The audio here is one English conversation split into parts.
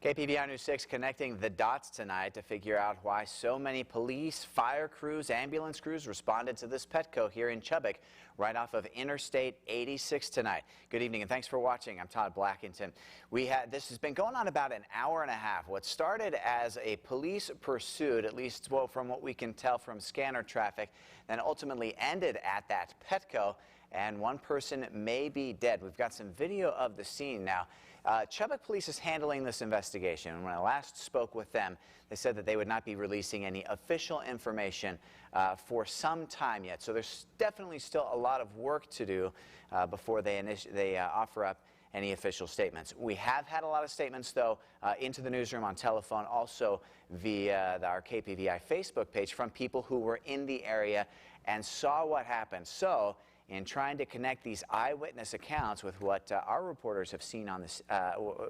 KPVR News 6 connecting the dots tonight to figure out why so many police, fire crews, ambulance crews responded to this Petco here in Chubbuck right off of Interstate 86 tonight. Good evening and thanks for watching. I'm Todd Blackington. This has been going on about an hour and a half. What started as a police pursuit, at least from what we can tell from scanner traffic, then ultimately ended at that Petco, and one person may be dead. We've got some video of the scene now. Chubbuck Police is handling this investigation, and when I last spoke with them, they said that they would not be releasing any official information for some time yet. So there's definitely still a lot of work to do before they offer up any official statements. We have had a lot of statements, though, into the newsroom on telephone, also via our KPVI Facebook page from people who were in the area and saw what happened. So, in trying to connect these eyewitness accounts with what our reporters have seen on this,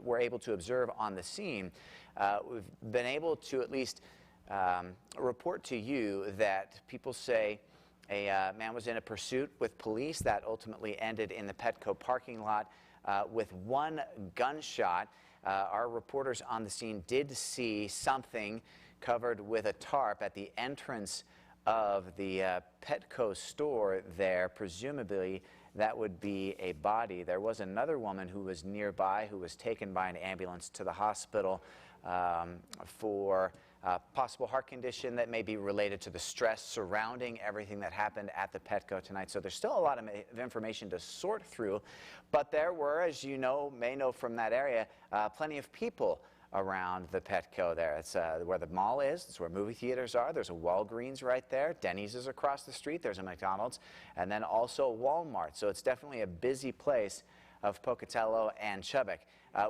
were able to observe on the scene, we've been able to at least report to you that people say a man was in a pursuit with police that ultimately ended in the Petco parking lot with one gunshot. Our reporters on the scene did see something covered with a tarp at the entrance of the Petco store there. Presumably that would be a body. There was another woman who was nearby who was taken by an ambulance to the hospital for a possible heart condition that may be related to the stress surrounding everything that happened at the Petco tonight. So there's still a lot of information to sort through, but there were, as you may know from that area, plenty of people around the Petco there. It's where the mall is. It's where movie theaters are. There's a Walgreens right there. Denny's is across the street. There's a McDonald's, and then also Walmart. So it's definitely a busy place of Pocatello and Chubbuck.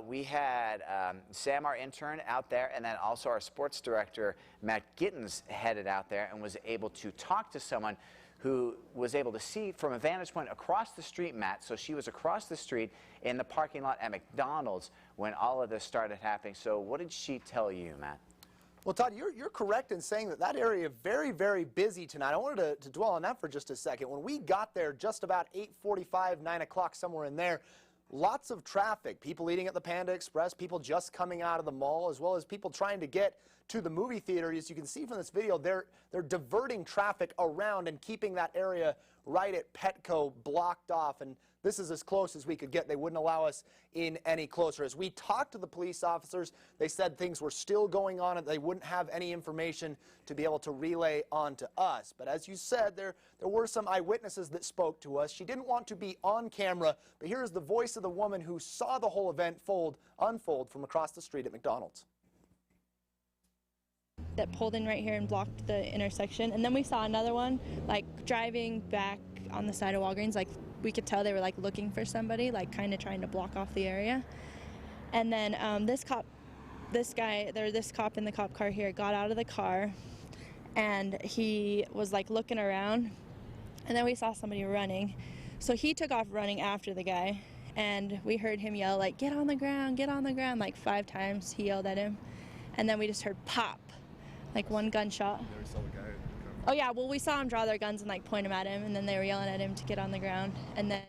We had Sam, our intern, out there, and then also our sports director, Matt Gittens, headed out there and was able to talk to someone who was able to see from a vantage point across the street, Matt. So she was across the street in the parking lot at McDonald's when all of this started happening. So what did she tell you, Matt? Well, Todd, you're correct in saying that area very, very busy tonight. I wanted to dwell on that for just a second. When we got there just about 8:45, 9 o'clock, somewhere in there, lots of traffic, people eating at the Panda Express, people just coming out of the mall, as well as people trying to get to the movie theater. As you can see from this video, they're diverting traffic around and keeping that area right at Petco blocked off, and this is as close as we could get. They wouldn't allow us in any closer. As we talked to the police officers, they said things were still going on and they wouldn't have any information to be able to relay on to us. But as you said, there were some eyewitnesses that spoke to us. She didn't want to be on camera, but here's the voice of the woman who saw the whole event unfold from across the street at McDonald's. That pulled in right here and blocked the intersection, and then we saw another one like driving back on the side of Walgreens. Like we could tell they were like looking for somebody, like kind of trying to block off the area. And then this cop in the cop car here got out of the car, and he was like looking around, and then we saw somebody running, so he took off running after the guy, and we heard him yell like, get on the ground, like 5 times he yelled at him, and then we just heard pop, like one gunshot. Oh yeah, well we saw them draw their guns and like point them at him, and then they were yelling at him to get on the ground, and then...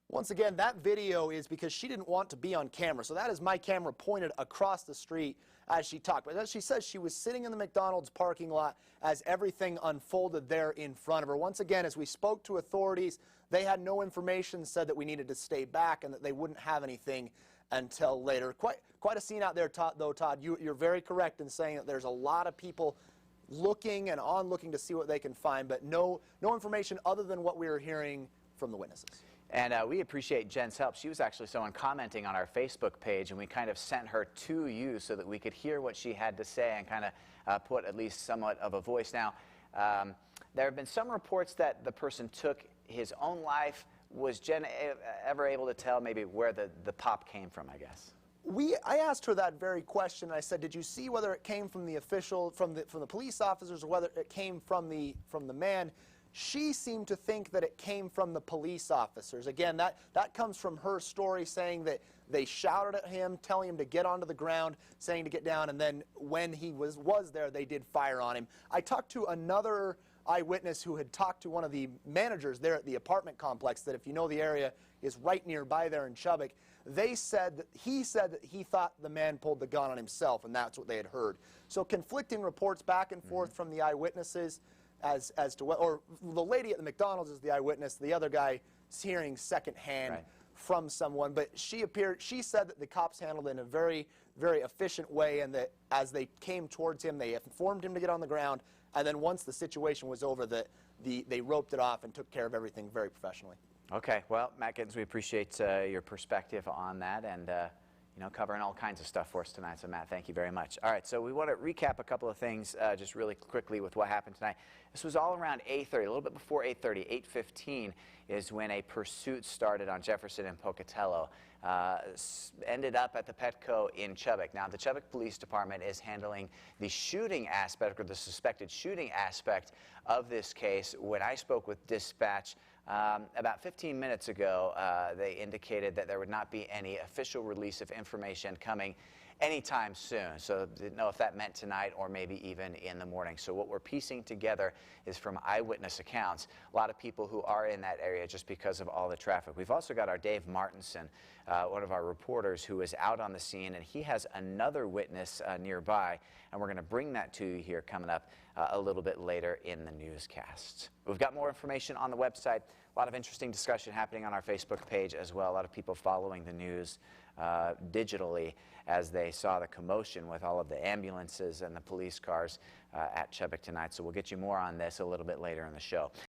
Once again, that video is because she didn't want to be on camera. So that is my camera pointed across the street as she talked. But as she says, she was sitting in the McDonald's parking lot as everything unfolded there in front of her. Once again, as we spoke to authorities, they had no information, said that we needed to stay back and that they wouldn't have anything until later. Quite a scene out there, though, Todd. You're very correct in saying that there's a lot of people looking to see what they can find, but no information other than what we were hearing from the witnesses. And we appreciate Jen's help. She was actually someone commenting on our Facebook page, and we kind of sent her to you so that we could hear what she had to say and kind of put at least somewhat of a voice. Now, there have been some reports that the person took his own life. Was Jen ever able to tell maybe where the pop came from, I guess? I asked her that very question. I said, did you see whether it came from the from the police officers, or whether it came from the man? She seemed to think that it came from the police officers. Again, that comes from her story, saying that they shouted at him, telling him to get onto the ground, saying to get down, and then when he was there, they did fire on him. I talked to another eyewitness who had talked to one of the managers there at the apartment complex, that if you know the area, is right nearby there in Chubbuck. He said that he thought the man pulled the gun on himself, and that's what they had heard. So conflicting reports back and forth from the eyewitnesses as to what, or the lady at the McDonald's is the eyewitness, the other guy is hearing secondhand from someone. But she said that the cops handled it in a very, very efficient way, and that as they came towards him, they informed him to get on the ground, and then once the situation was over, they roped it off and took care of everything very professionally. Okay, well, Matt Gittens, we appreciate your perspective on that, and you know, covering all kinds of stuff for us tonight. So, Matt, thank you very much. All right, so we want to recap a couple of things just really quickly with what happened tonight. This was all around 8:30, a little bit before 8:30. 8:15 is when a pursuit started on Jefferson and Pocatello. Ended up at the Petco in Chubbuck. Now, the Chubbuck Police Department is handling the shooting aspect, or the suspected shooting aspect of this case. When I spoke with dispatch about 15 minutes ago, they indicated that there would not be any official release of information coming anytime soon. So didn't know if that meant tonight or maybe even in the morning. So what we're piecing together is from eyewitness accounts. A lot of people who are in that area just because of all the traffic. We've also got our Dave Martinson, one of our reporters who is out on the scene, and he has another witness nearby, and we're going to bring that to you here coming up a little bit later in the newscast. We've got more information on the website. A lot of interesting discussion happening on our Facebook page as well. A lot of people following the news digitally as they saw the commotion with all of the ambulances and the police cars at Chubbuck tonight. So we'll get you more on this a little bit later in the show.